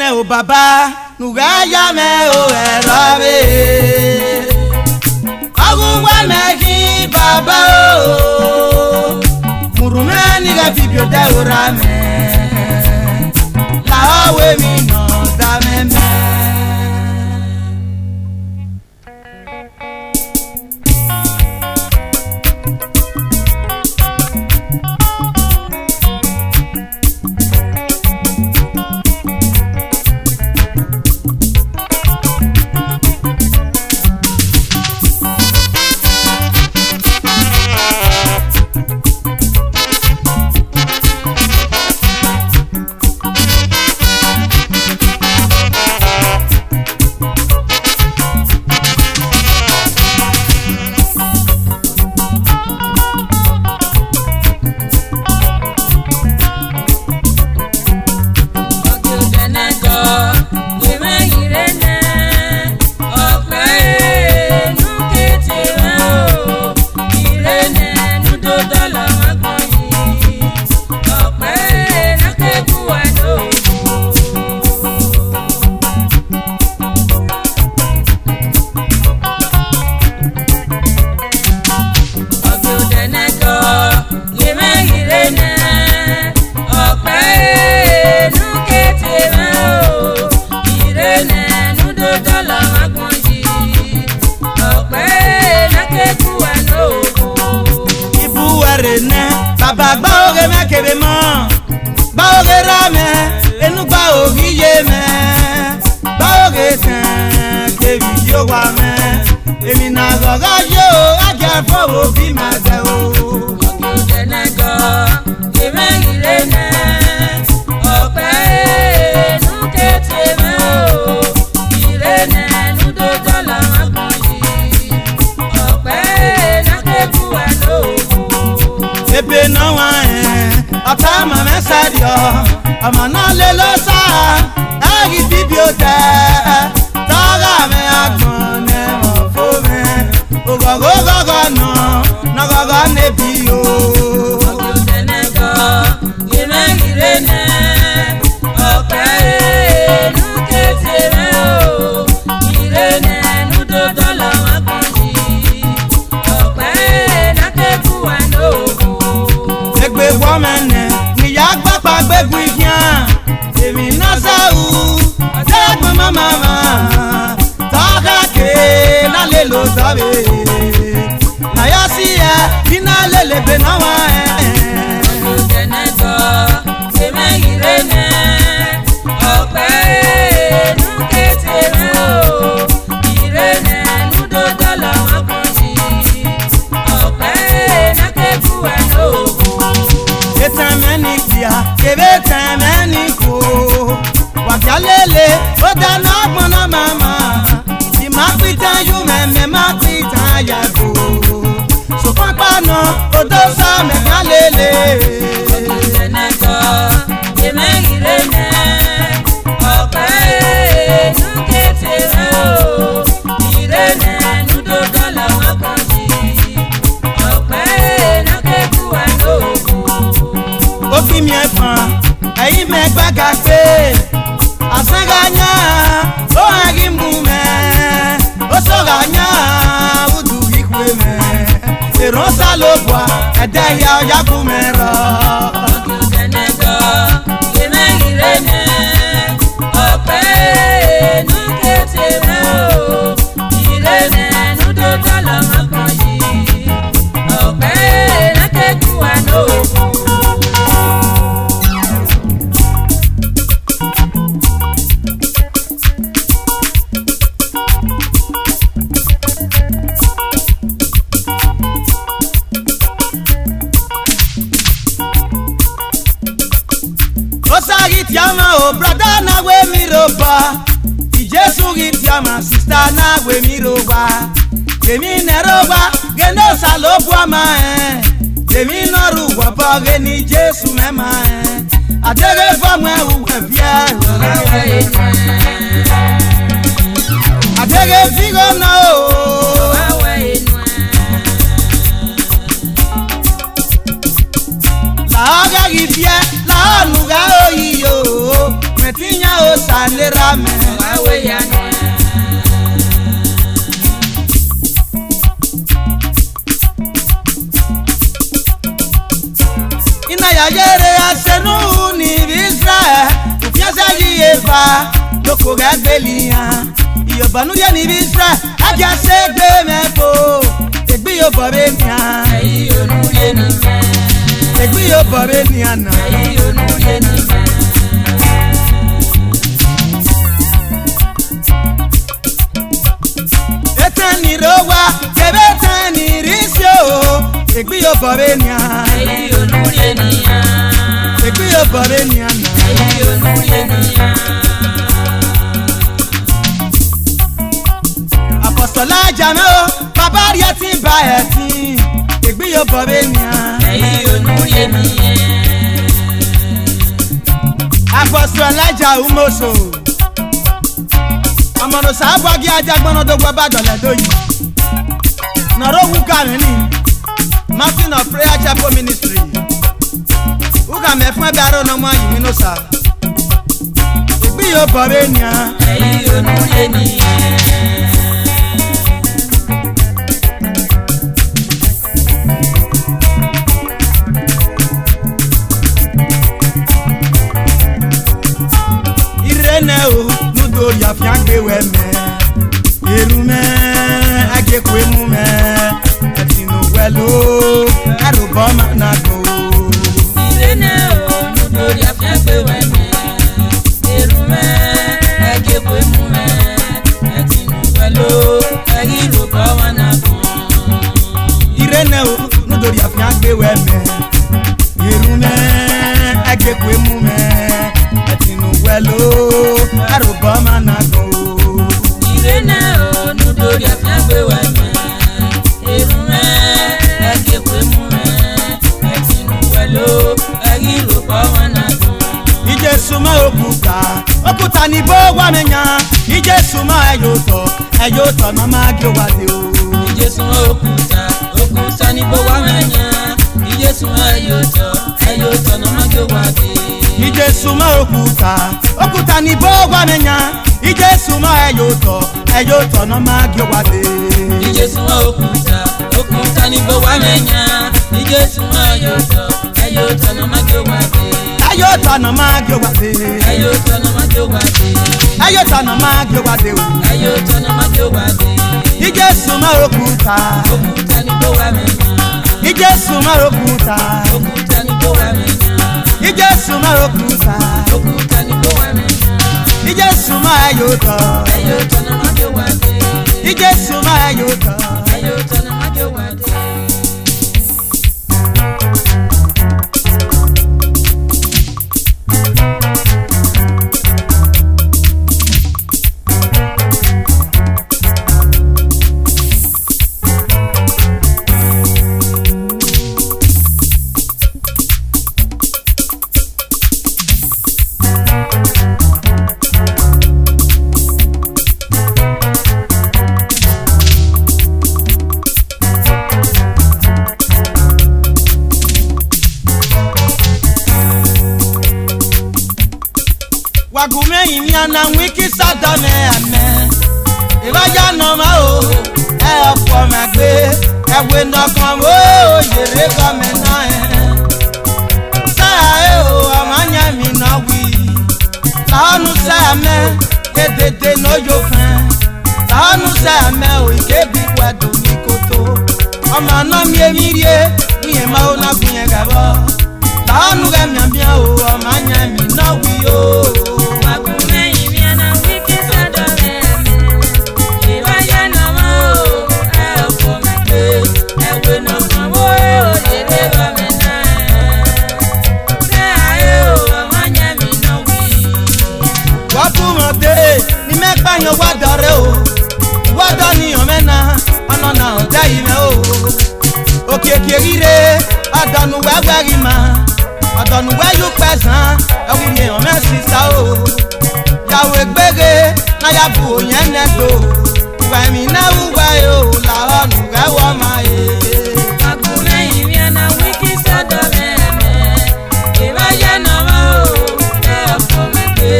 me o baba nugaya me o erabe agungwa me ki baba o murumeni ga bibio da orame la we mi no da me Baba baoge me kebe mo baoge rame enu baoge ye me baoge ten kebi yo wa me emi na gogo yo aja fowo bi ma de o oke denego ye me irene ope nu kete me o irene nu do dola makoyi ope na kebu eno ebe na wa ata ma mesadio ama na le lo sa agi bibio ta taga me agbon ne mo fo me ogogo no na gogo ne bi o ogo tenego ye me irene ope nu kete me o irene nu do dola wa konji ope na kebu ano egbe womene ni ya gbapa gbegbu iyan emi na sau adegbe mama taga ke na le lo sabe na ya si ya ina lele be na wa tenego se me irene ope nu kete me o irene nu do dola wa konji ope na kebu ano etameni kia kebe tameni ko wakalele oda na gbona mama ti ma pita yu me ma pita ya ko so papa no odo sa me kalele tenego ye me irene ope nu kete o irene nu do dola wa konji ope na kebu ano ofi mi efan ayi me gbaga pe asaganya o agi mu me o soganya udu ikwe me ero salobwa ede ya ya ku me ro tenego ye me irene ope nu kete me o irene nu do dola makoyi ope na keku ano o brother na we mi roba Jesu gitiama sister na we mi roba kemi ne roba geno salobu ama kemi no ruwa pa geni Jesu mema adere famu uwe bia adere figo no la aga gibia la nuga oyiyo metinya osa nerame awe ya ina ya yere asenu ni Israel ufiasa yifa loko gbelia iyo banuria ni Israel aja segbe mefo egbi yo babenia ayo nuye ni egbi yo babenia na ayo nuye ni etani rowa kebetani risio egbi yo babenia ayo nuye ni egbi yo babenia na ayo nuye ni apostola jamo babaria tin ba etin egbi yo babenia ayo nuye ni apostola ja umoso amano sabo gi ajagbono dogbo badole doyi naro wuka ni Mountain of Prayer Chapel Ministry uka me fun biaro no mo yin no sa egbi yo babenia ayo nuye ni ya fiangbe we me erume agekwe mu me etinu welo arubo na go irene o nudo ya fiangbe we me erume agekwe mu me etinu welo arubo na go irene o nudo ya fiangbe we me erume agekwe mu me etinu welo arubo na go irene o nudo ya fiangbe we me erume agekwe mu me etinu welo arubo na go ije suma okuta ni bo wa menya ije suma eyoto na ma gyo wa de o ije suma okuta ni bo wa menya ije suma eyoto na ma gyo wa de ije suma okuta ni bo wa menya ije suma eyoto na ma gyo wa de ije suma okuta ni bo wa menya ije suma eyoto na ma gyo wa de ayota na ma gyo wa de ayoto na ma gyo wa de ayota na ma gyo wa de o ayoto na ma gyo wa de ije suma okuta ni bo wa menya ije suma okuta ni bo wa menya ije suma okuta ni bo wa menya ije suma ayoto na ma gyo wa de ije suma ayoto na ma gyo wa de wagume imia na wiki sadone ame iwaja no ma o ofo ma gbe ewe no kan o yere ko me na sa o amanya mi na wi lanu sa me edede no yo fan lanu sa me o ikebi kwado ni koto o ma na mi emirie ni e ma o na gunye gabo lanu ga mi ambia o amanya mi na wi o wadare o wadani omena anona odai me o okekirire adanu wegweri ma adanu weyu pesan awiri o mesi sa o yawe gbege na yabu oyen nedo wemi na uwe o la onu rewo ma e akure imi na wiki sada meme e wa ya na ma o e fo me pe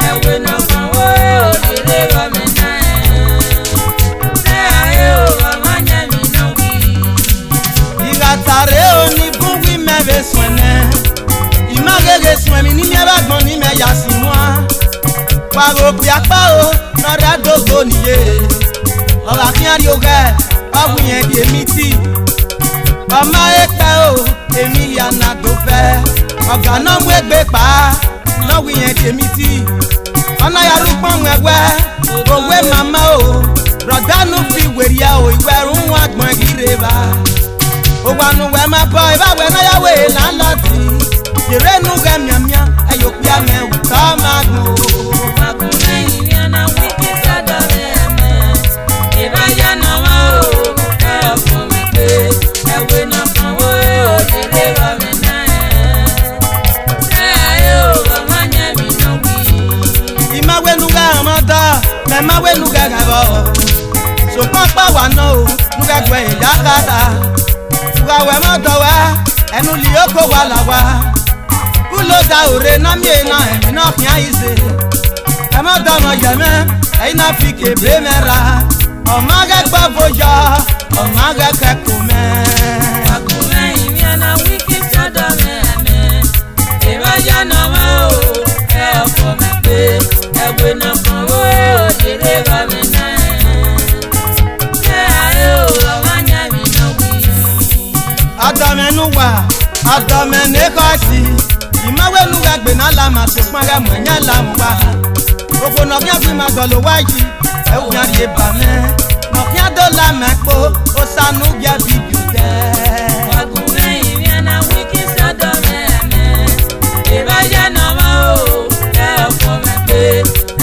e we na Obiakpa o nara dogo niye Ola kiari oge Awinkin di emiti Ọmọ ẹ̀pẹ́ o èmi yànnà tó fẹ́ Ọ̀gá náà mú ẹgbẹ́ pa náà Awinkin di emiti Ọ̀nà yàrá pọ̀n ẹgbẹ́ òwe màmá o Rọ̀dánù fi wèrè o ìwẹ̀rún wọn gbọ̀n gíre bá Òwànú wẹ̀ máa bọ̀ ìbáwẹ̀ náà yàwé lálọ́tì Yèrènú wẹ̀ mìàmìà ẹ̀yọ̀ pé àmẹ́wò tọ́ máa gùn o. Ọkùnrin ni ọ̀nà wíkì sọ́dọ̀ rẹ̀ àmẹ́ ìbáyà náà wá o ẹ̀ ọ̀fun mi pé ẹ̀wé náà kan wó òṣèré rọ̀ mí náà ẹ̀ ayé o ọmọ yẹn mi náà wí. Ìmáwénúgà ọmọdọ́ mẹ́máwénúgà gàbọ̀ ṣùgbọ́n pàwọ́ náà o núgà gbẹ̀ ìyákàtà Wàwẹ̀ mọ́tọ̀ wá ẹnu lì ó kó wà láwa Kúló da òre náà mié náà ẹ̀mí náà fi àyè ṣe Ẹ̀mọ́tọ̀ ọmọ yẹ̀mẹ́ ẹ̀yin náà fi kébé mẹ́ra Ọmọ akẹ́kọ̀ọ́ bójọ́ ọmọ akẹ́kọ̀ọ́ mẹ́. Ọkùnrin ni ọ̀nà wíkì sọ́dọ̀ rẹ̀ àmẹ́ ìbáyà náà wá o ẹ̀ ọ̀fun mi pé ẹ̀wé náà kan wó òṣèré rọ̀ mí náà ẹ̀ ayé o ọmọ yẹn mi náà wí. Adọ̀mẹ́nuwà adọ̀mẹ́nẹ́kọ̀ọ́sì ìmáwénuwà gbẹ̀nà làmà sọ̀pọ̀n rẹ̀ mọ̀nyẹ́ làmùwà Gbogbo nọ̀kíá fi máa dọ̀lọ̀ wáyé ẹ̀wùn àríyé bàmẹ́ Nọ̀kíá dọ́là mẹ́kọ́ ó sànú gíà bíbí tẹ́. Ọkùnrin ni ọ̀nà wíkì sọ́dọ̀ rẹ̀ àmẹ́ ìbáyà náà wá o ẹ̀ ọ̀fun mi pé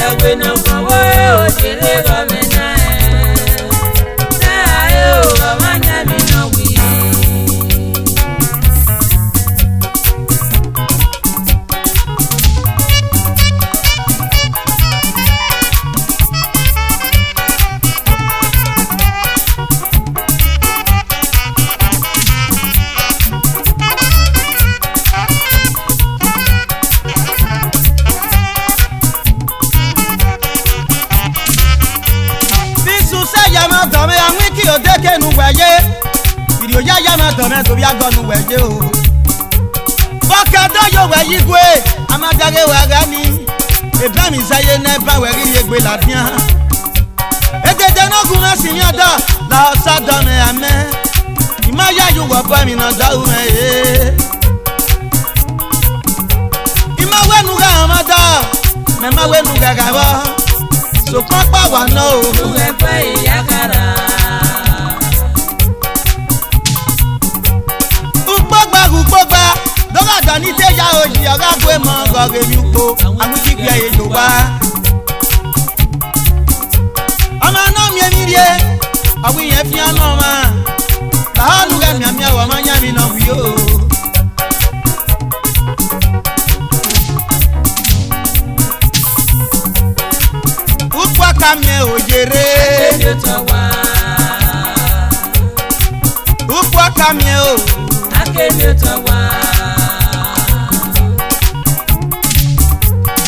ẹ̀wé náà kan wó òṣèré rọ̀ mí náà ẹ̀ ayé o ọmọ yẹn mi náà wí. Odekenu wẹ̀yẹ ìrì òyà yà máa dọ̀mẹ́ torí agọ́nu wẹ̀yẹ o. Bọ́kẹ́dọ́ yóò wẹ̀yí gbé amájáde wẹ̀rẹ́ ni ẹ̀bẹ́ mi sáyé náà bá wẹ̀rí yegbe làbíyàn. Ètètè náà gún náà sì ní ọ̀dọ́ la ọ̀sá dọ̀mẹ́ àmẹ́ ìmọ̀ yá yóò wọ̀ bọ́ mi náà dáhùn ẹ̀ yé. Ìmọ̀ wẹ́nu ká ọmọdọ́ mẹ́mọ́ wẹ́nu gàgà bọ́ sòpọ́n pàwọ́ náà o. Olúwẹ̀ pẹ́ ìyá kára. Gbogbo dọ́gàdọ̀ ní tẹ́jà òjì ọ̀gá gbé mọ́ gọ̀gẹ̀ mi po àmújígbé ayé yóò wá. Ọmọ náà mi èmi rí e ọ̀wí yẹn fi hàn náà máa làánú rẹ̀ mi àmì ẹ̀wọ̀ máa ń yá mi náà wí o. Ukwa ka mi òjèrè. Akéde tọ̀ wá. Ukwa ka mi o. Akéde tọ̀ wá.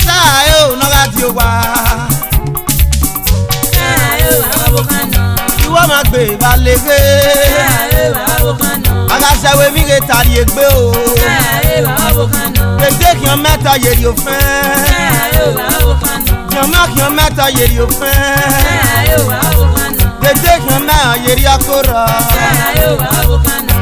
Sáà yóò nọ́gà tí ó wá. Sáà yóò wá wọ́pọ̀ kan náà. Ìwọ máa gbé balẹ̀ gbé. Sáà yóò wá wọ́pọ̀ kan náà. Agasẹ̀wé mi lè tàrí ègbé o. Sáà yóò wá wọ́pọ̀ kan náà. Gbèdé kí wọ́n mẹ́ta yèrè òfin. Sáà yóò wá wọ́pọ̀ kan náà. Kí wọ́n mẹ́ta yèrè òfin. Sáà yóò wá wọ́pọ̀ kan náà. Gbèdé kí wọ́n mẹ́ta yèrè akóró. Sáà yóò wá wọ́pọ̀ kan náà.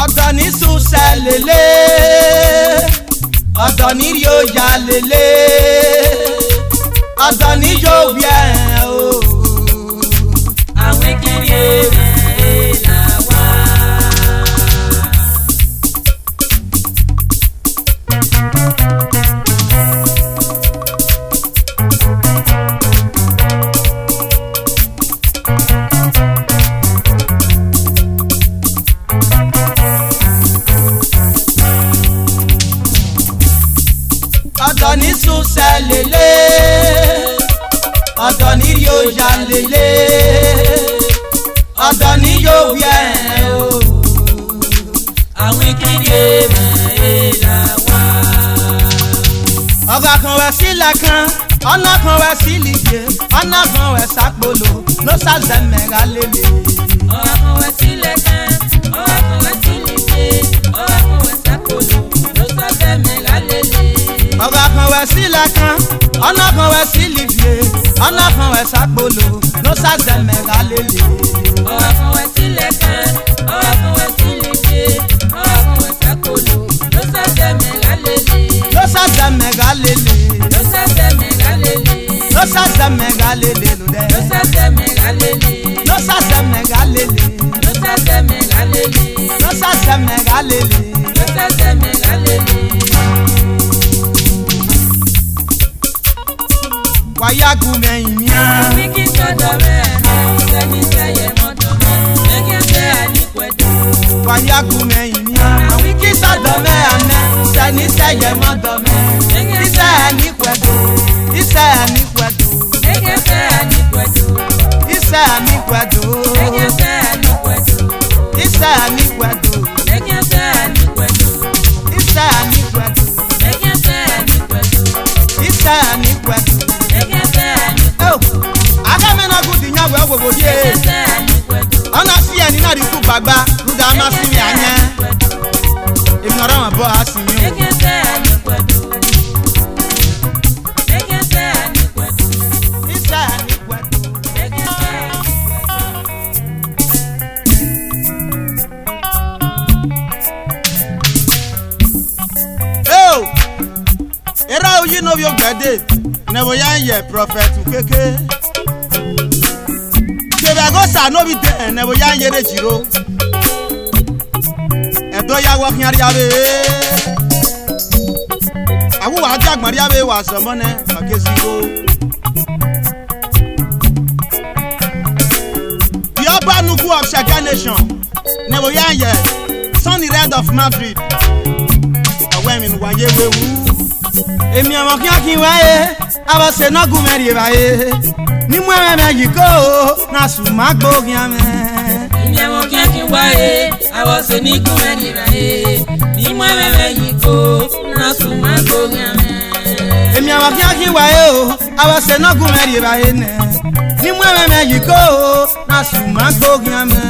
Ọ̀dọ̀ ní sùsẹ̀ lélẹ̀, ọ̀dọ̀ ní yóò yá lélẹ̀, ọ̀dọ̀ ní yóò wí ẹ̀ o. Awinkin rẹ̀ là wá. Ọ̀dọ̀ ní sùsẹ̀ lélẹ̀, ọ̀dọ̀ ní yóò yá lélẹ̀, ọ̀dọ̀ ní yóò wí ẹ̀ o. Awinkin rẹ̀ Ọba kan wẹ̀ sílẹ̀ kan, ọ̀nà kan wẹ̀ sílìyé, ọ̀nà kan wẹ̀ sápolo, ló ṣàṣẹ mẹ́ra lélẹ̀. Ọba kan wẹ̀ sílẹ̀ kan, ọba kan wẹ̀ sílìyé, ọba kan wẹ̀ sápolo, ló ṣàṣẹ mẹ́ra lélẹ̀. Ọba kan wẹ̀ sílẹ̀ kan, ọ̀nà kan wẹ̀ sílìyé, ọ̀nà kan wẹ̀ sápolo, ló ṣàṣẹ mẹ́ra lélẹ̀. Ọba kan wẹ̀ sílẹ̀ kan, ọba kan wẹ̀ sílìyé, ọba kan wẹ̀ sápolo, ló ṣàṣẹ mẹ́ra lélẹ̀. Ló ṣàṣẹ mẹ́ra lélẹ̀. Ló ṣàṣẹ mẹ́ra lélẹ̀. Ló ṣàṣẹ mẹ́ra lélẹ̀ ló dẹ́. Ló ṣàṣẹ mẹ́ra lélẹ̀. Ló ṣàṣẹ mẹ́ra lélẹ̀. Ló ṣàṣẹ mẹ́ra lélẹ̀. Ló ṣàṣẹ mẹ́ra lélẹ̀. Ló ṣàṣẹ mẹ́ra lélẹ̀. Wáyágu mẹ́yìn yán. Awinkin sọ́dọ̀ rẹ̀ mẹ́, sẹ́ni sẹ́yẹ mọ́dọ̀ mẹ́, lẹ́gẹ́ sẹ́ àníkùẹ̀dọ̀. Wáyágu mẹ́yìn yán. Awinkin sọ́dọ̀ mẹ́ àmẹ́, sẹ́ni sẹ́yẹ mọ́dọ̀ mẹ́. Iṣẹ́ ẹni pẹ̀dù, iṣẹ́ ẹni pẹ̀dù. Lẹ́gẹ́ sẹ́ àníkùẹ̀dọ̀. Iṣẹ́ ẹni pẹ̀dù. Lẹ́gẹ́ sẹ́ àníkùẹ̀dọ̀. Iṣẹ́ ẹni pẹ̀dù. Lẹ́gẹ́ sẹ́ àníkùẹ̀dọ̀. Iṣẹ́ ẹni pẹ̀dù. Lẹ́gẹ́ sẹ́ àníkùẹ̀dọ̀. Iṣẹ́ ẹni pẹ̀dù. Lẹ́gẹ́ sẹ́ àníkùẹ̀dọ̀. Agamena gudi nyawe ogogo ye. Lẹ́gẹ́ sẹ́ àníkùẹ̀dọ̀. Ọ̀nà sí ẹni náà di kú gbàgbá, lúdà má sí mi ànyẹ́. Èmi ọ̀rọ̀ wọn bọ́ a sì mí o. Lẹ́gẹ́ sẹ́ àníkùẹ̀dọ̀. Lẹ́gẹ́ sẹ́ àníkùẹ̀dọ̀. Iṣẹ́ ẹni pẹ̀dù. Lẹ́gẹ́ sẹ́ àníkùẹ̀dọ̀. Era oyi no bi ogbede, nebo ya ye prophet keke. Tebe go sa no bi de, nebo ya ye de jiro. Edo ya wo kyan riabe. Awu wa jagbon riabe wa so mone, makesi go. The Oba Nugu of Shaga Nation, nebo ya ye, Sunny Red of Madrid. Awe mi wa ye wewu. Èmi ọmọ kí á kí n wáyé, àbọ̀ ṣe náà gùn mẹ́rin ìbáyé. Nímú ẹ̀rẹ́ méjì kó o, náà sùn má gbóògì àmẹ́. Èmi ọmọ kí á kí n wáyé, àbọ̀ ṣe ní gùn mẹ́rin ìbáyé. Nímú ẹ̀rẹ́ méjì kó o, náà sùn má gbóògì àmẹ́. Èmi ọmọ kí á kí n wáyé o, àbọ̀ ṣe náà gùn mẹ́rin ìbáyé nẹ̀. Nímú ẹ̀rẹ́ méjì kó o, náà sùn má gbóògì àmẹ́.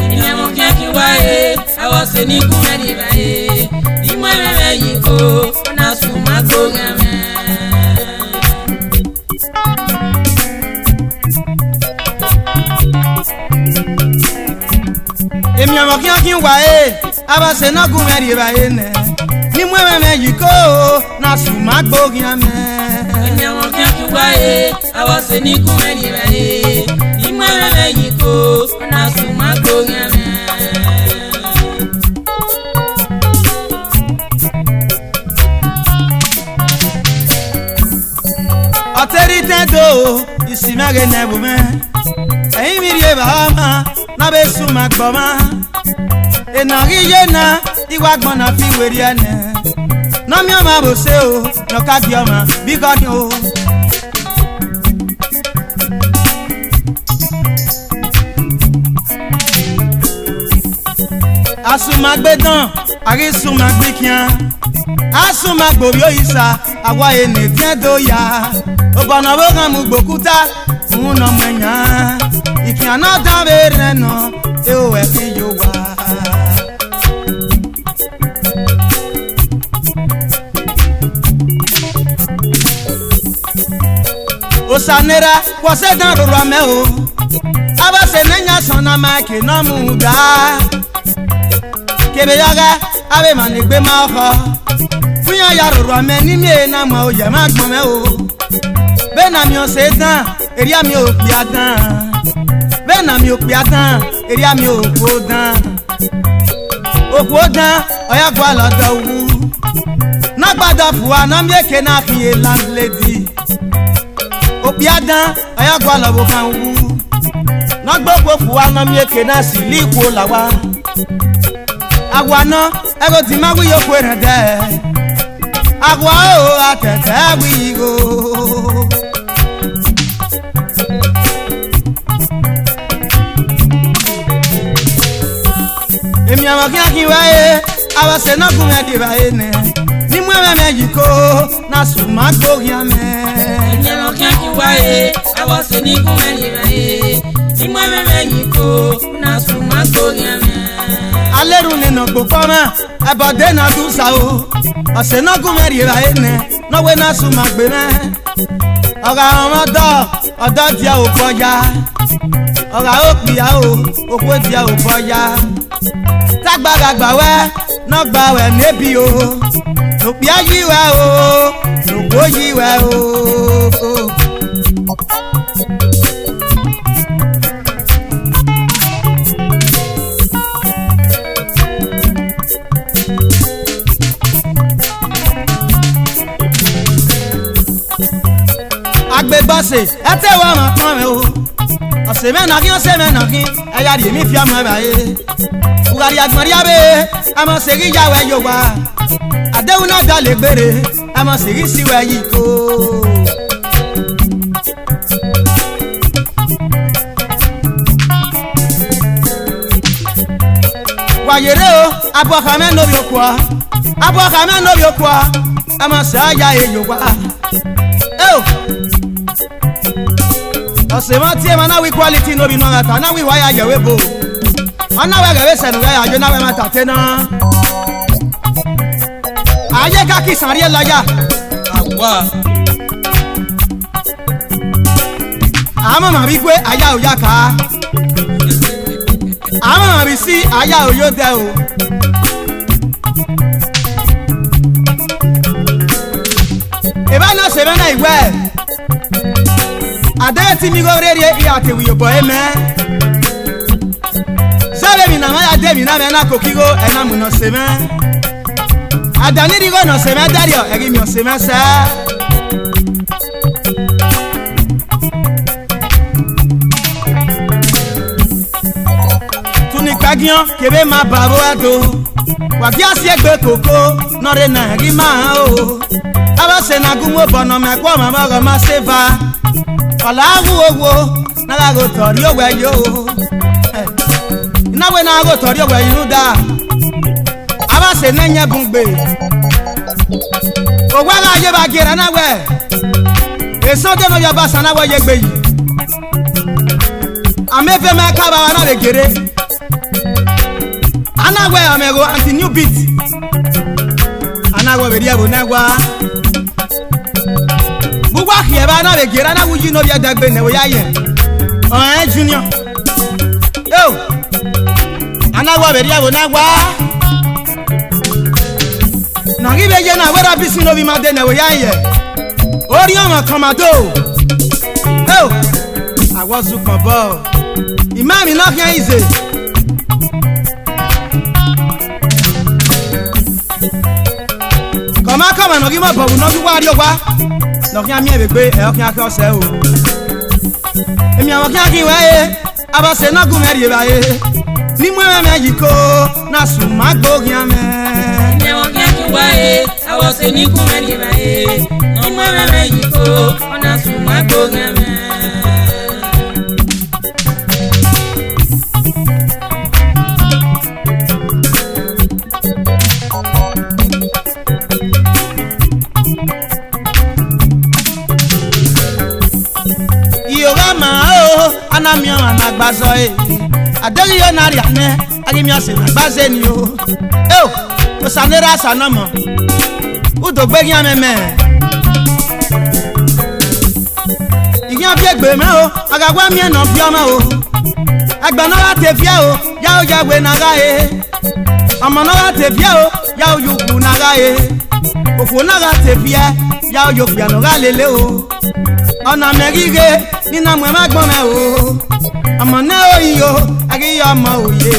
Èmi ọmọ kí á kí n wáyé, àbọ̀ ṣe ní gùn mẹ́rin ìbáyé. Nímú ẹ̀rẹ́ méjì kó o, náà sùn má gbóògì àmẹ́. Èmi ọmọ kí á kí n wáyé, àbọ̀ ṣe náà gùn mẹ́rin ìbáyé nẹ̀. Nímú ẹ̀rẹ́ méjì kó o, náà sùn má gbóògì àmẹ́. Èmi ọmọ kí á kí n wáyé, àbọ̀ ṣe ní gùn mẹ́rin ìbáyé. Nímú ẹ̀rẹ́ méjì kó o, náà sùn má gbóògì àmẹ́. Ọ̀tẹ́rì tẹ́tò ìsìmẹ́rẹ́ nẹ́bù mẹ́. Ẹ̀yin mi rí ẹ bàá ma, nábẹ́ sùn máa gbọ́ ma. Ènàrí yé na, ìwà gbọ́n náà fi wèrè ẹ̀ nẹ̀. Nọ́mí ọmọ àbòsí o, yọ̀ká bí ọmọ bí kọ́ni o. Asùnmágbé dán, àrísùnmágbé kíá. Asùnmágbò yóò ìsà, àwa ènè díẹ̀ tó yá. Ògbọ̀nà bó kàn mú gbòkúta, òun nà mọ̀ ẹ̀yàn. Ìkìyàn náà dábẹ́ rẹ̀ nà, tí ó ẹ̀ fi yóò wá. Osanera, wọ́sẹ̀ dán rọrọ mẹ́ o. Abase nenya sọ̀nà máa kì náà mú un dá. Kébé yára, abẹ́ mà ní gbé máa kọ́. Fúnyàn ya rọrọ mẹ́ ní mi èèyàn mọ̀ òye má gbọ́n mẹ́ o. Bẹ́ẹ̀ nà mi ò ṣe tán, èrè àmì ò pè á tán. Bẹ́ẹ̀ nà mi ò pè á tán, èrè àmì ò kó tán. Òkú ó tán, ọ̀yá gbọ́ àlọ́dọ̀ wú. Nágbàdà fùwà náà mi èké náà kì í landlady. Òpì á tán, ọ̀yá gbọ́ àlọ́bù kan wú. Nágbàgbọ́ fùwà náà mi èké náà sì líìkó làwà. Àwa ẹ̀rọ tí máa wí yóò pé rẹ̀ dẹ́. Àwa ó àtẹ̀tẹ̀ wí yìí. Èmi àmọ̀ kí á kí wáyé, abase na gume di baene ni mweme mejiko na suma gogia me Nyemo kyanki wae abase ni gume di bae ni mweme mejiko na suma gogia me aleru ne no gbopama abade na dusa o ase na gume di baene no we na suma gbe me oga odo dia o koja oga opia o okwo dia o boya tagbagba we no gba we nebi o no pia yi we o no go yi we o agbe bose ete wa ma pon o ose me na gi eya di mi fi ama ba e ugari agbari abe ama segi ja we yo wa adewu na da le gbere ama segi si we yi ko wa yere o abo kha me no bi okwa ama sa ya e yo wa ose ma tie ma na we quality no bi no ata na we wa ya jewe bo ana we gawe senu ga ya jo na we ma tate na aye ka ki san ri laya awa ama ma bi gbe aya o ya ka ama ma bi si aya o yo de o eba na se be na iwe adeti mi go rere ya te wi bo eme sabe mi na ma ya de mi na me na kokigo e na mu no se me adani ri go no se me dario e gi mi o se me sa tuni kagion kebe ma babo ado wa bi asi egbe koko no re na gi ma o aba se na gumo bono me kwa ma ba ma se va Ola wo na go tori owe yo na we na go tori owe yu da aba se na nya bungbe owa ga ye ba gira na we eso de no ya ba sana we ye gbe yi amefe ma ka ba na be gere ana we amego anti new beat ana we be dia bo na wa Buwa hieba na be gira na wuji no bia dagbe ne wo ya ye junior yo ana wa be ria wo na wa na gi be je na we ra bisi no bi ma de ne wo ya ye ori o ma komado yo awozu kan bo imam no kan ize koma no gi mo bo no gi wa ri o wa Nokia mi ebegbe e okin ake ose o emi awon kin ake waye abase na gun meri baye ni mu me yiko na su magbogi ame ni awon kin ake waye abase ni gun meri baye ni mu me yiko na su magbogi ame Anamio anagbazo adeli yo na ri ane agimi ase nagbaze ni o o sanera sanamo udo gbe yan meme iyan bi egbe me o agagwa mi na bi oma o agba na wa te fia o ya o jagbe na ga omo na wa te fia o ya o yuku na ga ofo na ga te fia ya o yo fia no ga lele o ona megige ni na mwe magbon me o amo na oyo agi yo mo oye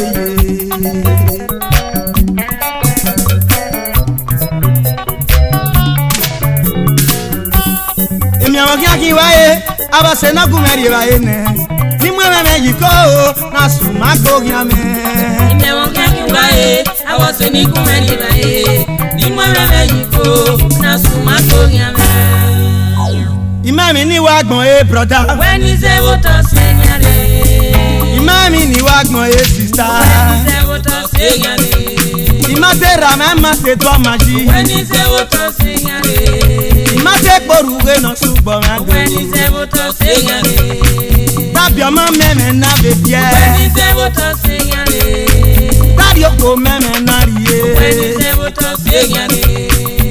emi awon ki waye abase na gumeri waye ne ni mwe me yiko na su magbogi ame ni awon ki waye abase ni gumeri waye ni mwe me yiko na su magbogi ame Imami ni wa gbon brother when you say what to say yare Imami ni wa gbon sister when you say what to say yare Imate rame mate to maji. When is the water singing? Imate poruge no subo ma do. When is the water singing? Tabio ma meme na bebie. When is the water singing? Tadio ko meme na rie. When is the water singing?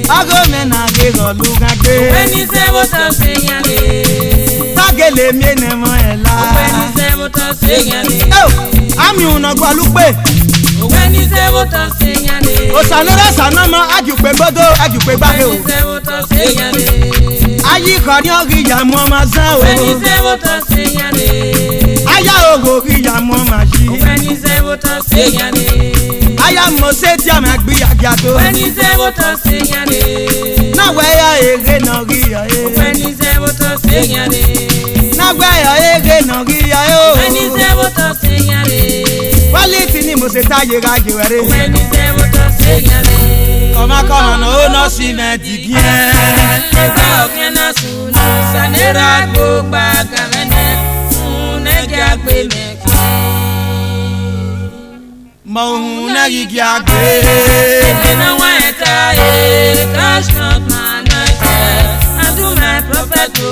Ago me na ge go lugage. When is the water singing? Tagele mi ne mo ela. When is the water singing? Oh, ami una gbalupe. When is the water singing? O sanora sanama ajupe bodo ajupe gbage o. When is the water singing? Ayi ko ni ogi ya mo ma san o. When is the water singing? Aya ogo gi ya mo ma ji. When is the water singing? Aya mo se ti am agbi agia to. When is the water singing? Na we ya ege no gi ya e. When is the water singing? Na we ya ege no gi ya o. When is the water singing? Quality ni mo se ta ye ga ji were. When is the water singing? Come no no cement bien. Eba okena sunu sanera go ba kamene une jagbe meke. Mo na gi agbe. Ena waeta e cash not man I do my prophet to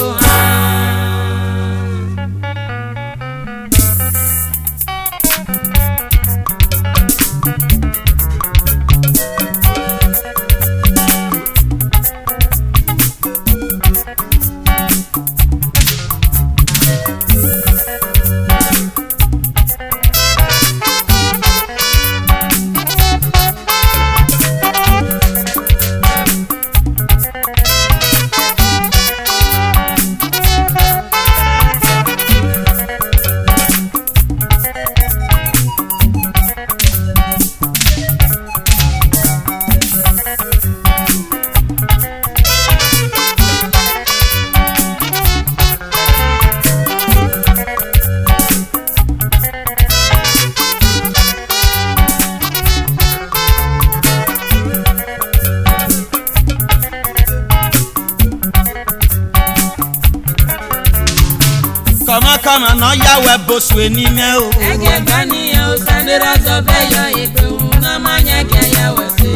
Kama no ya we boswe ni me o. Ege bani ya usandera zobe yo ipe una manya ke ya wese.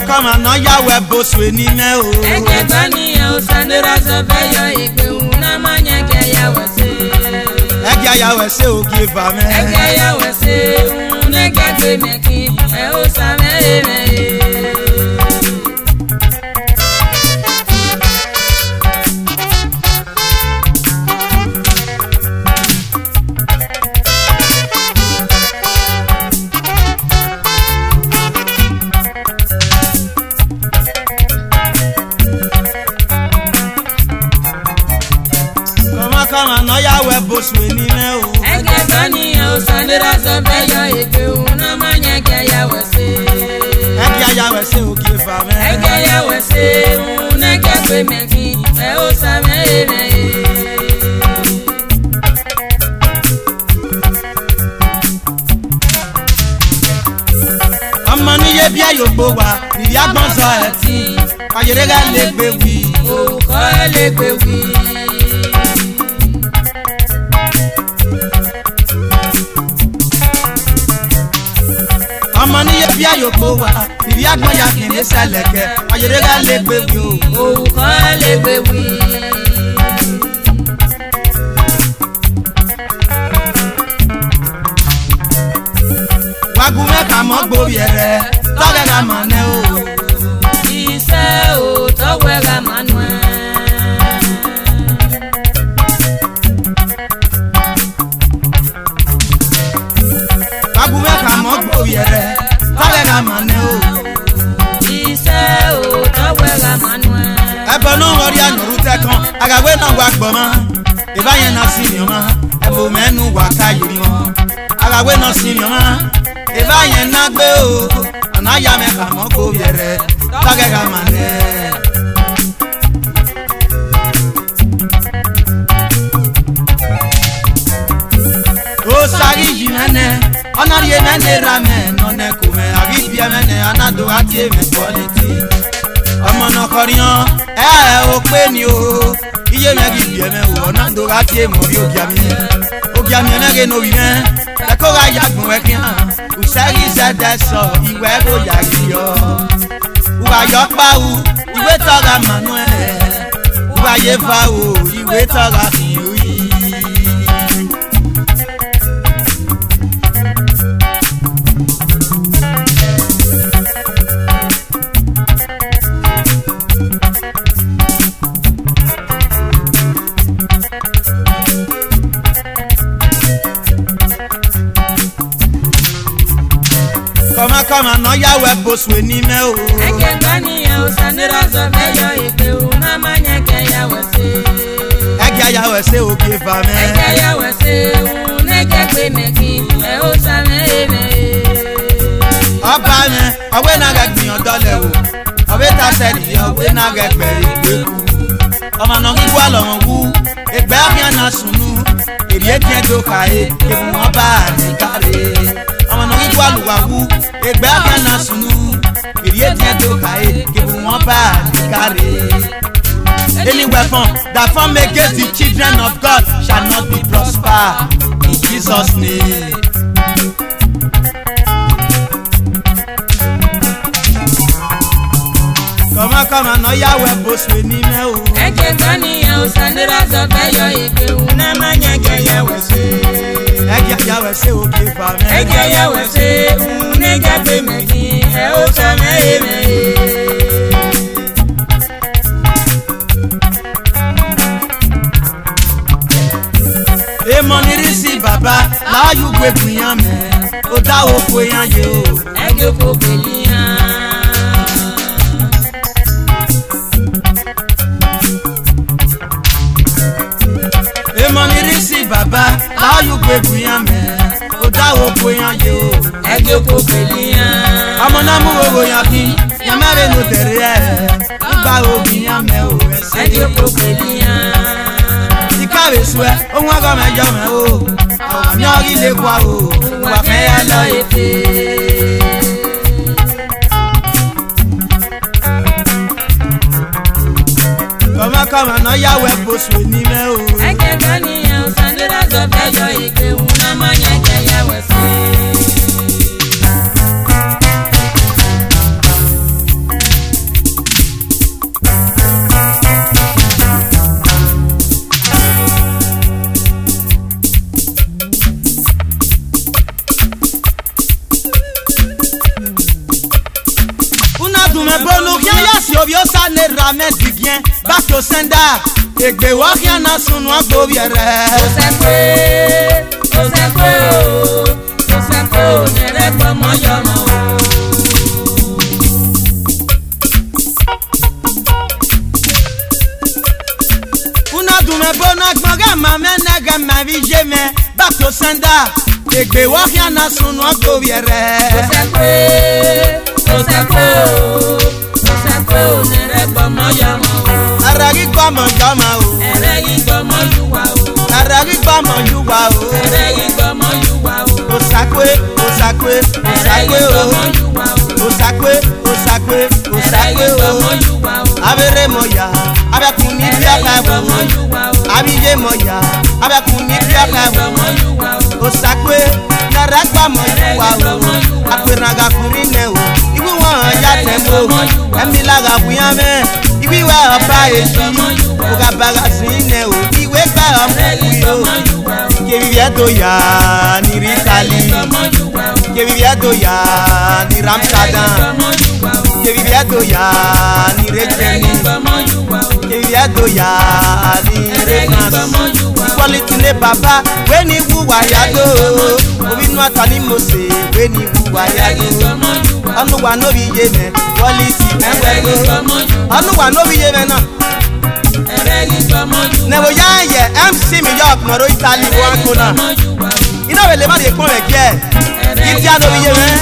Kama no ya we boswe ni me o. Ege bani ya usandera zobe yo ipe una manya ke ya wese. Ege ya wese o give am. Ege ya wese une ke te meki e usame me. Kama no ya we boswe ni me o. Ege bani ya usandera zobe yo ipe una manya ke ya wese. Ege ya wese o give am. Ege ya wese une ke te meki e usame me. Amani ye bia yo gbo wa, iri agbon so eti. Ayere ga le gbe wi. O ko le gbe wi. Amani ye bia yo gbo wa, iri agbon ya kini seleke. Ayere ga le gbe wi o. O ko le gbe wi. Wagume ka mo gbo yere, toge ga mane o. Ise o towe ga manwe. Wagume ka mo gbo yere, toge ga mane o. Ise o towe ga manwe. Ebo no wori anuru te kan, agagwe no wa gbo ma. Eba yen na si mi ma, ebo menu wa ka yiri mo. Agagwe no si mi ma. Eba yen na gbe o, ana ya me ka mo gbo yere, toge ga mane. O sari jimene, onari mene ramen, no ne kume, agi bia mene, anado ati me quality. ọmọ náà kọrin ò pé ni o iye mẹ́rin bí ẹ̀mẹ́ o ọ̀nà tó bá tiẹ̀ mọ̀ bí ògì àmì ẹ̀mẹ́rin lórí mẹ́ ẹ̀kọ́ ra yàgùn ẹ̀kín hàn òṣèré ìṣẹ̀dẹ̀ sọ ìwé kò yà kí yọ. Wàyọ̀ pa o ìwé tọ́ra Manuel wáyé fa o ìwé tọ́ra fìyóyì. Kọ́mọkọ́mọ náà yàwó ẹ̀ bóṣù ní mẹ́ o. Ẹ̀kẹ́ gbaniyan o sanira sọ fẹ́ yọ ìpè o náà má yẹ kẹ́ yàwó ṣe. Ẹ̀kẹ́ yàwó ṣe òkè fà mẹ́. Ẹ̀kẹ́ yàwó ṣe òun nẹ́kẹ́ pé mẹ́kì ẹ̀ ó sàmẹ́ èmẹ́. Ọba mi ọ̀wé náà gẹ̀ gbìyànjú dọ́lẹ̀ o ọ̀wé ta sẹ́ni ọ̀wé náà gẹ̀ pẹ̀ ìgbé kú. Ọmọ náà kíkọ́ àlọ́wọ̀n wú ẹgbẹ́ ọ̀hìn náà sùnú èrè tiẹ̀ tó kàyé kébù wọn bá àmì káre. Ọmọ náà kíkọ́ àlùwà wú ẹgbẹ́ ọ̀hìn náà sùnú èrè tiẹ̀ tó kàyé kébù wọn bá àmì káre. Any weapon that form against the children of God shall not be prosper in Jesus' name. Kọ́mọkọ́mọ náà yàwó ẹ̀ bóṣù ní mẹ́ o. Ẹ̀kẹ́ gbaniyan o sanira sọ fẹ́ yọ ìpè o náà má yẹ kẹ́ yàwó ṣe. Ẹ̀kẹ́ yàwó ṣe òkè fà mẹ́. Ẹ̀kẹ́ yàwó ṣe òun nẹ́kẹ́ pé mẹ́kì ẹ̀ ó sàmẹ́ èmẹ́. Èmọ̀ ní rí sí bàbá láàyò gbẹ̀gùn yàn mẹ́ ó dá oko yàn yé o. Ẹ̀kẹ́ kò gbèlì yàn. Èmọ̀ ní rí sí bàbá láàyò gbẹ̀gùn yàn mẹ́ ó dá oko yàn yé o. Ẹ̀kẹ́ kò gbèlì yàn. Ọmọ náà mú owó yàn kí yàn mẹ́rin ló tẹ̀lé ẹ̀ nígbà òbí yàn mẹ́ o ẹsẹ̀. Ẹ̀kẹ́ kò gbèlì yàn. Ìkàwé sùn ẹ̀ ohun ọgọ́ mẹ́jọ mẹ́ o ọ̀mí ọ̀rí lè kọ́ o wà fẹ́ yà lọ ètè. Kọ́mọkọ́mọ náà yàwó ẹ̀ bóṣù ní mẹ́ o. Ẹ̀kẹ́ gbaniyan o sanira sọ fẹ́ yọ ìpè o náà má yẹ kẹ́ yàwó ṣe. Ovio sa ne ramen digien bato senda egbe wa kiana sunu agbobiere. O se kwe o nere pomo yomo o. Una dume bona gbaga mame nege ma vije me bato senda egbe wa kiana sunu agbobiere. O se kwe o nere pomo yomo o. Aragi pomo yomo o. Ẹrẹ́yí gbọmọ yúwa o. Aragi pomo yuwa o. Ẹrẹ́yí gbọmọ yúwa o. Osakwe osakwe osakwe o. Osakwe osakwe osakwe o. Abere moya abekun ni bi akabo. Abiye moya abekun ni bi akabo. Osakwe nara gbọmọ yuwa o. Apẹ̀rẹ̀gà kùnrin nẹ̀ o. Ibi wọn ya tẹ̀ mọ́ o. Ẹ̀mí lára bùyàn mẹ́. Ibi wẹ̀ ọba èjì. Oga baga sí nẹ̀ o. Ìwé gbà ọmọ ìwé o. Kebibia to ya ni Ritali. Kebibia to ya ni Ramsterdam. Kebibia to ya ni Recheni. Kebibia to ya ni Renas. Quality ne baba we ni wuwa ya do. Obinu atani mose we ni wuwa ya do. Anuwa no bi ye me quality ẹgbẹ go. Anuwa no bi ye me na. Never yẹ MC mi yọ ọkùnrin Italy wọn kò náà. Iná wẹ̀lẹ̀ má lè kún rẹ̀ kí ẹ̀. Kí tí a lóbi yé mẹ́.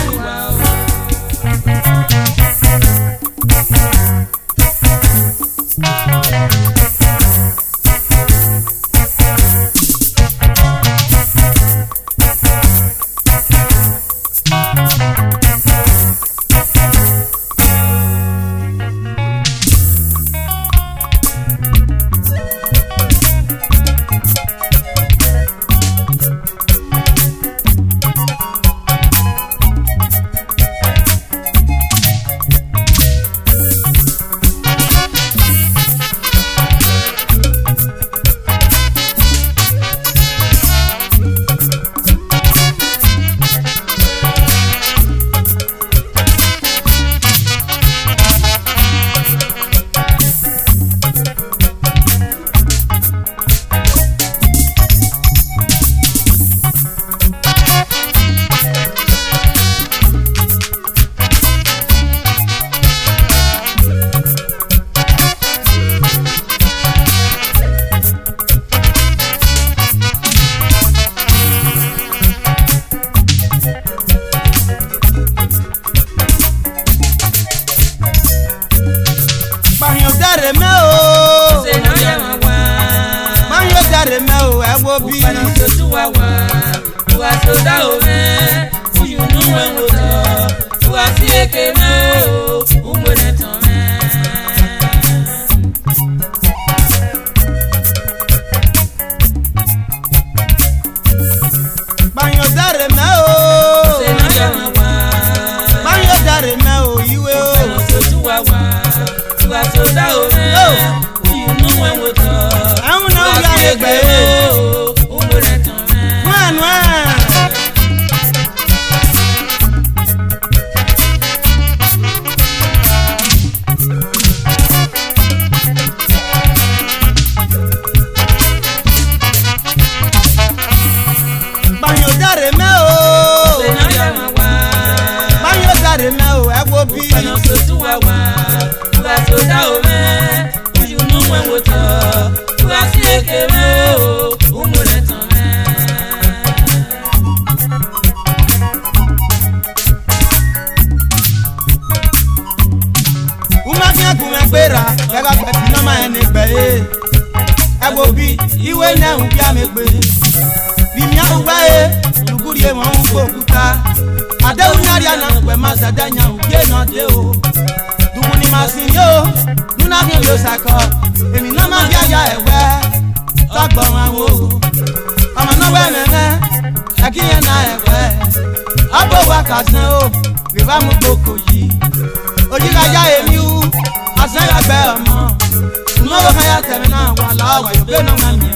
wengoto uasieke me umwene tome banyo dare me banyo dare me iwe so tuwawa so da o me you wengoto awu na ya egbe umwene tome iwe na hu bia megbe bi mi awuwa luguri e won gbokuta adewu nyari ana pe ma sada nya hu bie na de o dugu ni masin yo nuna mi yo sako emi na ma bia ya ewe tagbo wan wo ama na we meme akiye na ewe abo wa kasan o bi ba mu gboko yi ojiga ya emi u asan ya gbe omo no wa ya teme na wala wa yo no ma mi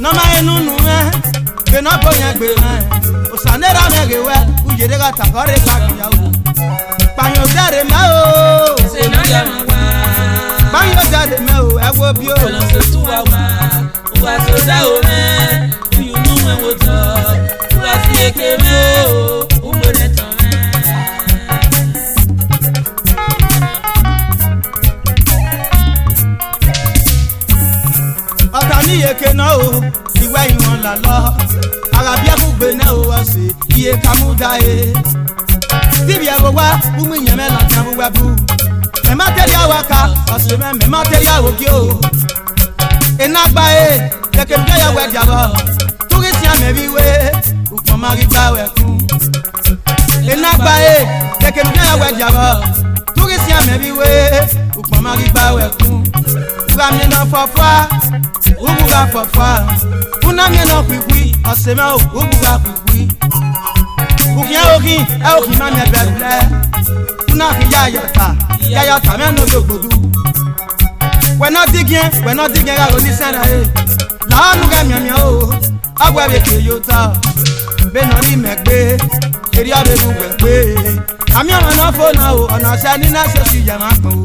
no ma enunu ke no bonya gbe o sanera megewe ujere ga takore pa yawo panyo dare ma o se na ya wa panyo dare ma o ewo bi o no so tuwa wa so da o me you no wengoto uasieke me umwene tome Otani yeke na o iwe iwon la lo arabia fugbe na o ase iye kamuda e tibia wo wa umu yen me la tan wo bu me material waka ose me material wo ki o enagba e yeke mbe ya we jabo turi si ame biwe upo mari gba we kun enagba e yeke mbe ya we jabo turi si ame biwe upo mari gba we kun uga mi na fofa ubuga fofa una mi no kwikwi oseme o ubuga kwikwi ukia oki e oki ma mi ebele una ki ya yota me no gbodu we no digin ga go di sana e la anu ga mi o agwa be ke yota be no ri megbe eri abe nu gbe ami ama no fo na o ona se ni na se si je ma kan o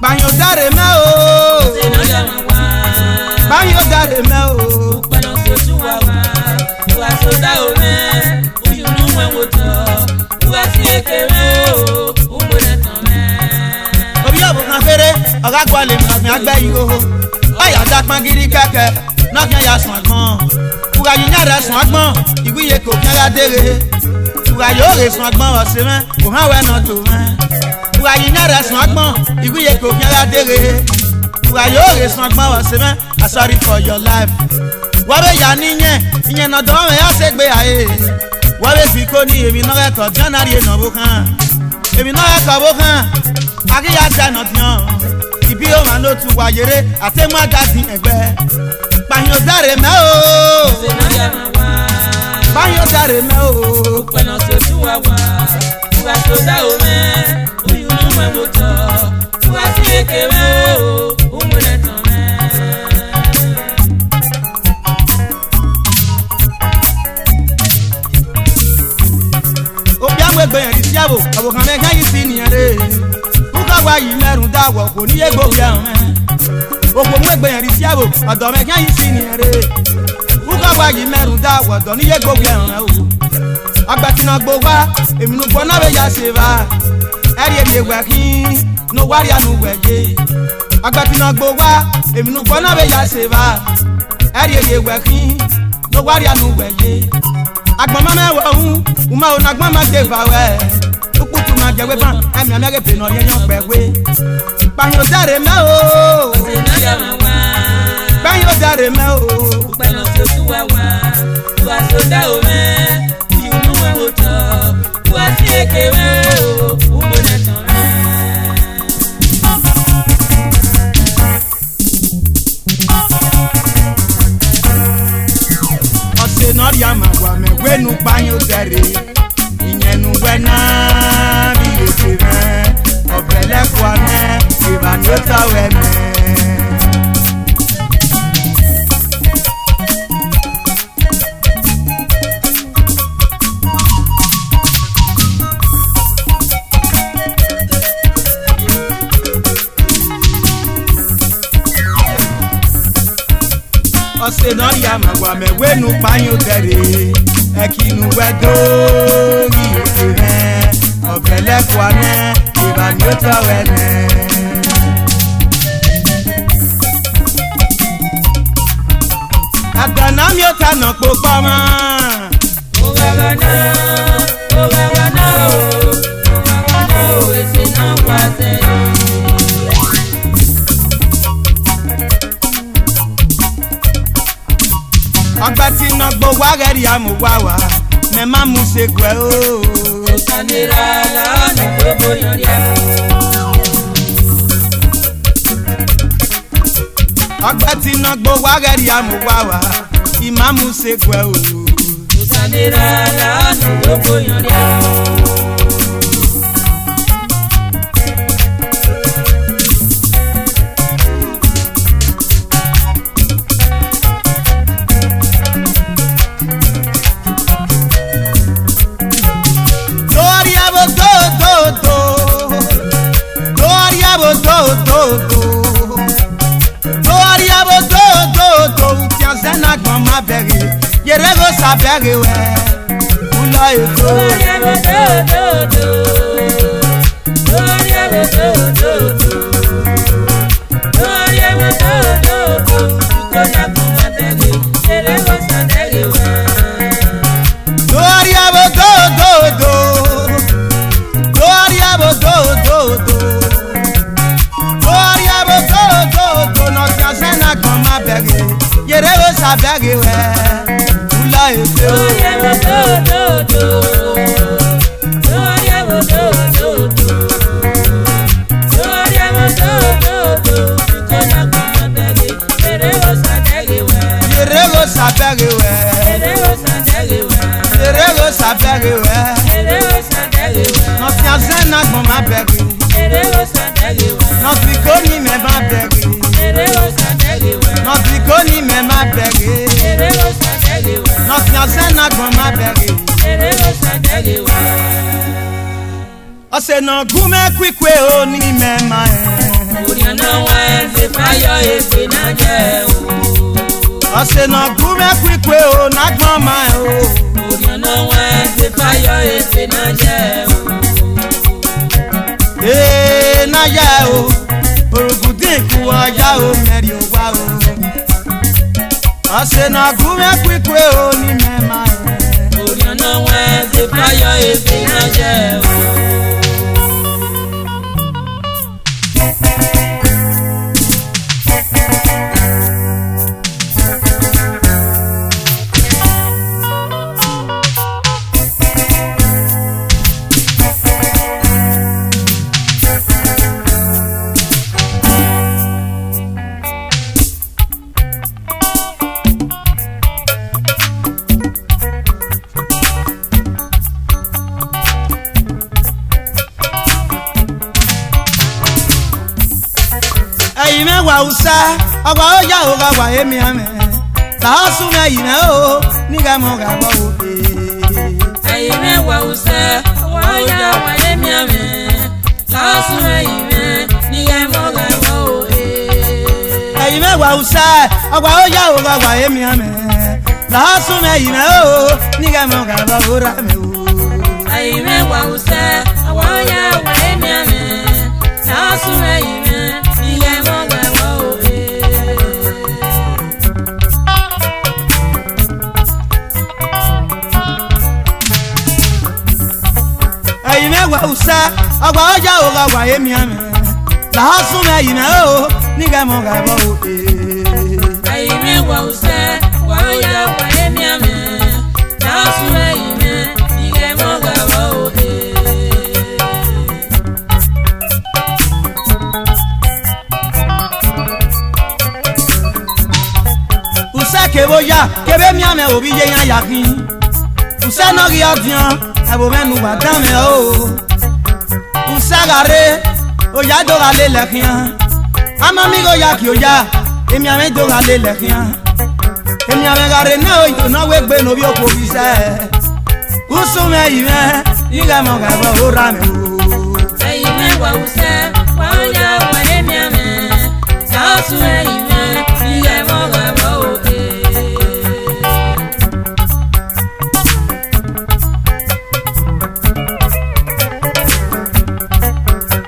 banyo dare me o se na ya wa banyo dare me o pano so tuwa wa so da o me you no wengoto uasieke me umwene tome obi obo kan fere oga gwale mi agbe yi o aya da pan giri keke na kan ya sun agbon ura yin re sun agbon igbiye ko kan ya dere ura yo re sun agbon o se me ko han we na to me ura yin re sun agbon igbiye ko kan ya dere ura yo re sun agbon o se me I'm sorry for your life wabe ya niyen na do me ya se gbe aye wabe fi ko ni emi na record janari na bo kan emi na record bo kan agi ya ta na tian ibi o ma no tu wa yere atemu agadi egbe panyo dare me o se na ya wa panyo dare me o pano so tuwa wa so da o me you no wengoto uasieke me umwene tome gbegbe yen isi abo kan me kan yi si ni re uka wa yi merun dawo ko ni egbo bi an opo gbegbe yen isi abo odo me kan yi si ni re uka wa yi merun dawo do ni egbo bi an o agbati na gbo wa emi nu gbo na be ya se ba eri ebe we kin no wari anu weje agbati na gbo wa emi nu gbo na be ya se ba eri ebe we kin no wari anu weje Agbon mama wo uma o nagbon ma ke bawe. Ukutu ma jewe ban emi amege pe no yan pewe. Banyo dare me o. Banyo dare me o. Banyo se tuwa wa. Wa so da o me. You know we go to. Wa se ke we o. Umo na ton me. Ose no ri amagwa me we nu banyo dare. Inyenu we na bi o se me. Obele kwane iba nyota we me. Ose no ya magwa me wenu panyo dere ekinu wedo ri ene obele kwane iba nyota wene adana miota no popama o gagana o ese no kwase Agbati na gbo wa gari amuwawa me ma mu se gwe o kanira la na gbogbo yan ri Agbati na gbo wa gari amuwawa imamu se gwe o kanira la na gbogbo yan ri Yerego sabere we ula eto Yerego sabere we Ose no gume kwikwe o ni mema e Oriana wa se fayo e se na je o Ose no gume kwikwe o na gboma o Oriana wa se fayo e se na je o na ya o Orugudin ku oja o meri o wa o Ose no gume kwikwe o ni mema e Oriana wa se fayo e se na je o Wa usa agwa oya o ga wa emi ame ta su me yi na o ni ga mo ga bo o ayi me wa usa agwa oya wa emi ame ta su me yi me ni ga mo ga bo o ayi me wa usa agwa oya o ga wa emi ame ta su me yi na o ni ga mo ga bo o ra me o ayi me wa usa agwa oya wa emi ame ta su me yi me ni ga mo ga wa usa agba oja o ga wa emi ame la hasu me yi me o ni ga mo ga ba o ayi me wa usa wa oja wa emi ame la hasu me yi me ni ga mo ga ba o usa ke boya ke be mi ame obi ye yan yakin usa no ri avion abo menu wa dan me o usa gare oya do gale lekian ama mi go ya ki oya emi ame do gale lekian emi ame gare na o to no we gbe no bi o ko bi se usu me yi me ni ga mo ga bo ora me o ayi me wa usa wa oja wa emi ame la hasu me yi me ni ga mo ga ba o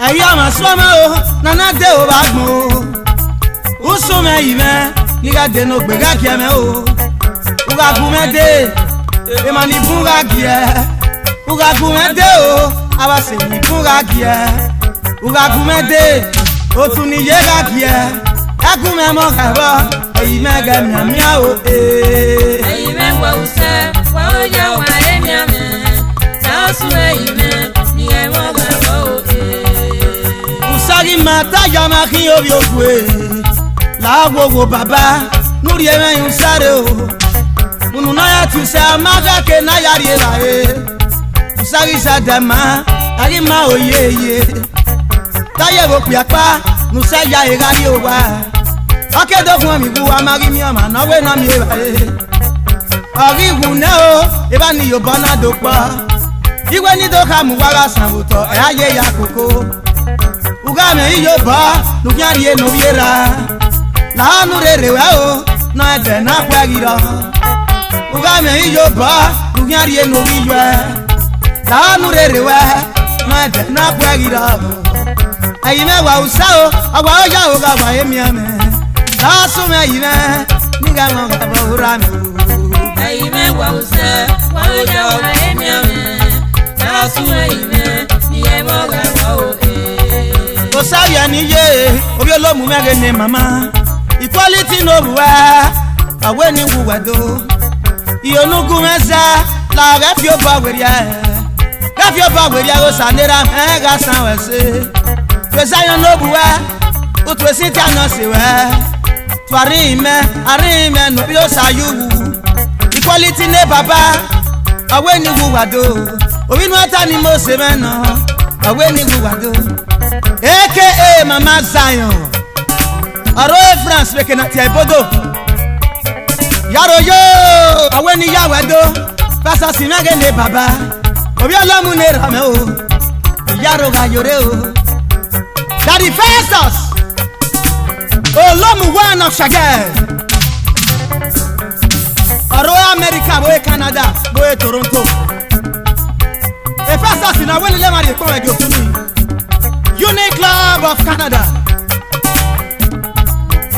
Aya ma swama o nana de o bagmo usu me yi me ni ga de no gbe ga ki me o uga gu me de e ma ni fun ga ki e uga gu me de o aba se ni fun ga ki e uga gu me de o tun ni ye ga ki e egu me mo ka bo eyi me ga mi ami o ayi me wa usa wa oja wa emi ame la hasu me yi me ni ga mo ga ba o usagi mata jama ki obi ogwe la wowo baba nuri eme yun sare o unu na ya tu sa maga ke na yari la usagi sa dama ari ma oyeye taye wo piapa nu sa ya e gari o wa akedo fun mi bu wa mari mi ama na we na mi e ba ari wu na o e ba ni yo bona do pa igwe ni do ka mu wa ga san buto e aye ya koko uga me iyo ba nu kyari e no yera la nu rere wa o na de na kwagira uga me iyo ba nu kyari e no ywe la nu rere wa na de na kwagira ayi me wa usa o agba oja o ga ba emi ame la so me yi me ni ga mo ga ba ora me ayi me wa usa wa oja wa emi ame la so me yi me ni ga mo ga ba o o sabi aniye obi olomu mege ne mama equality no buwa awe ni wuwado iyonugu meza la gafi oba weria o sanera mega sanwese twesa yo no buwa o twesi ti ana sewe twari me no bi o sayuwu equality ne baba awe ni wuwado obi nu ata ni mo se me no awe ni wuwado aka Mama Zion Aroe France weke na tia ibodo Yaro yo awe ni yawedo Pasa sinage ne baba Obi olamu ne rame o Yaro ga yore o Daddy Festus Olomu one of Shagel Aroe America boye Canada boye Toronto Festus na wele le mari ko ege otuni Unique Club of Canada.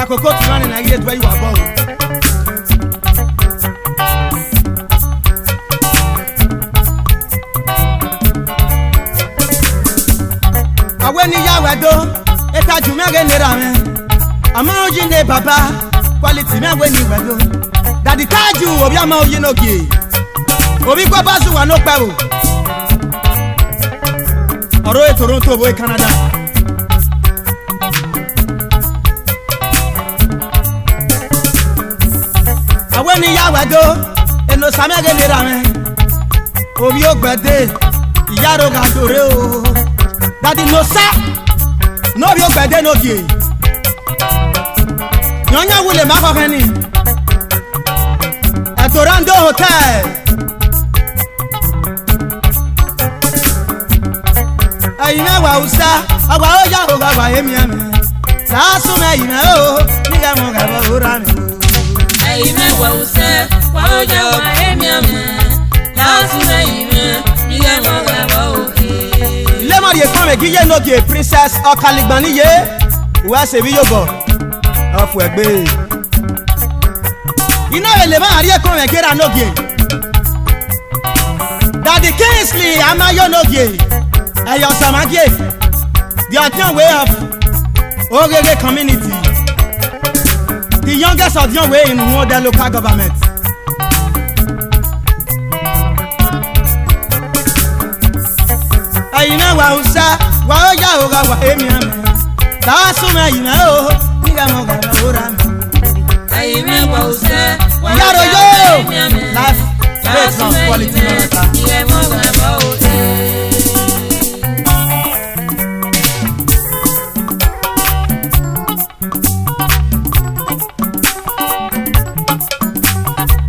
Akoko to run in Nigeria where you are born. Awe ni yawedo, eta jumege nera me. Ama oji ne baba, quality me awe ni wedo. Daddy Taju obi ama oji no gi. Obi gba basu wa no pe o. Oro Toronto boy Canada. Awe ni yawedo eno samege lera me. Obi ogbede iyaro ga dore o. Daddy no sa. No bi ogbede no gi. Nyonya wule mako keni. Torando Hotel. Ayime wa usa, agba oja o gba emi ame. Sa su me ayime o, ni ga mo ga bo ora mi. Ayime wa usa, wa oja o gba emi ame. Sa su me ayime, ni ga mo ga bo o. Ile mari e kon me giye no ge Princess Okaligban ye. Wa se bi yobo. Ofu egbe. Ina ele ma ari e kon me gera no ge. Daddy Kingsley amayo no ge. Eyo Samagie, the Odion way of Ogege community, the youngest Odion way in the local government. Ayina wa usa wa oja oga wa emiame. Tawa sume ayina o, niga mo ga ora me. Ayina wa usa wa Yaro yo, life based on quality Inuaghata. Niga mo ga o.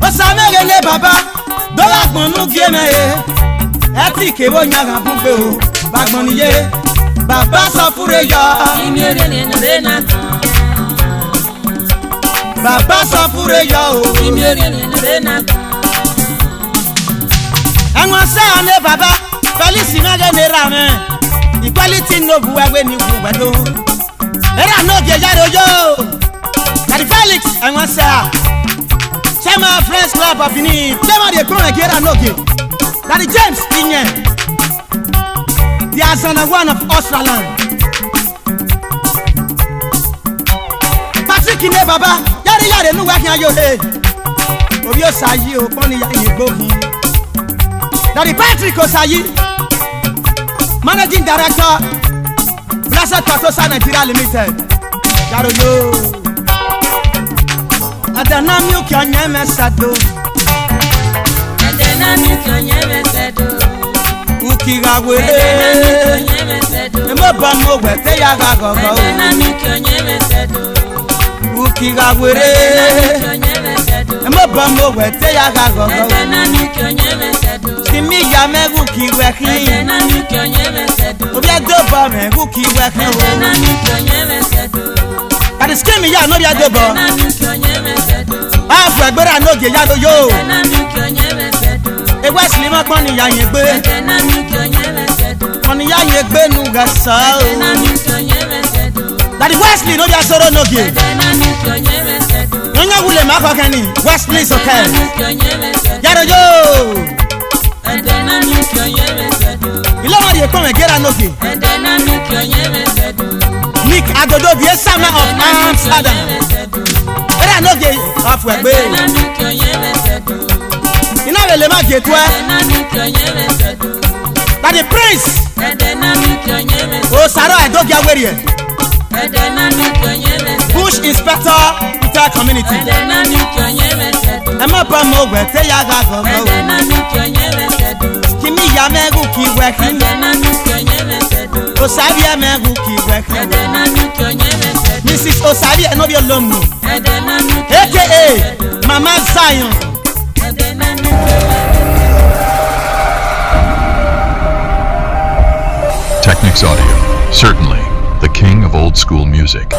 Osamegele baba, dola gbonu gieme e. Eti kewo nyaga fugbe o, bagbon niye. Baba sọ fure yọ. Imiore ni nore na kan. Baba sọ fure yọ o. Imiore ni nore na kan. Ẹ̀wọ̀n sẹ́yàn lé baba, pẹ̀lísì náà gé ní ra mẹ́. Equality no bu ẹgbẹ́ ní wù wẹ́dọ́. Ẹ̀rọ náà gé yàrá ojú. Kàdí Felix ẹ̀wọ̀n sẹ́yà. Chairman Friends Club of Benin, Chairman de Kron Egera Noge. Daddy James Inye. The Asana one of Australand. Patrick Ine Baba, yari yari nu working ayo he. Obi Osayi o pon ni ya Igbohin. Daddy Patrick Osayi, Managing Director, Blessed Patosa Nigeria Limited. Yaro yo. Adana mi uki onye mesado. Adana mi uki onye mesado. Uki gagwe. Adana mi uki onye mesado. Emo ba mo wete ya gagogo. Adana mi uki onye mesado. Uki gagwe. Adana mi uki onye mesado. Emo ba mo wete ya gagogo. Adana mi uki onye mesado. Kimi ya me uki wekli. Adana mi uki onye mesado. Obi adobo me uki wekli. Adana mi uki onye mesado. Kadi skimi ya no bi adobo. Adana mi uki onye mesado. Afu egbera no ge yaro yo. Adana mi uki onye mesado. E Wesley ma gbon ni ya yen gbe. Adana mi uki onye mesado. Oni ya yen gbe nu ga sa o. Adana mi uki onye mesado. Daddy Wesley no bi asoro no ge. Adana mi uki onye mesado. Yonya wule ma ko keni. Wesley is okay. Adana mi uki onye mesado. Yaro yo. Adana mi uki onye mesado. Ile ma ye Kron Egera no ge. Adana mi uki onye mesado. Nick Agodo the Sama of Amsterdam. Era no ge afu egbe. Adana mi uki onye mesado. Ina wele ma ge to e. Adana mi uki onye mesado. Daddy Prince. Adana mi uki onye mesado. O saro edogi awere. Adana mi uki onye mesado. Bush Inspector Peter Community. Adana mi uki onye mesado. E ma ba mo wete ya gagogo. Adana mi uki onye mesado. Kimi ya me uki wekli. Adana mi uki onye mesado. Osabi e me uki wekli. Adana mi uki onye mesado. Mrs. Osabi e no bi olomu. Adana mi uki onye AKA mesado. Mama Zion. Adana mi uki onye mesado. Technics Audio, certainly the king of old school music.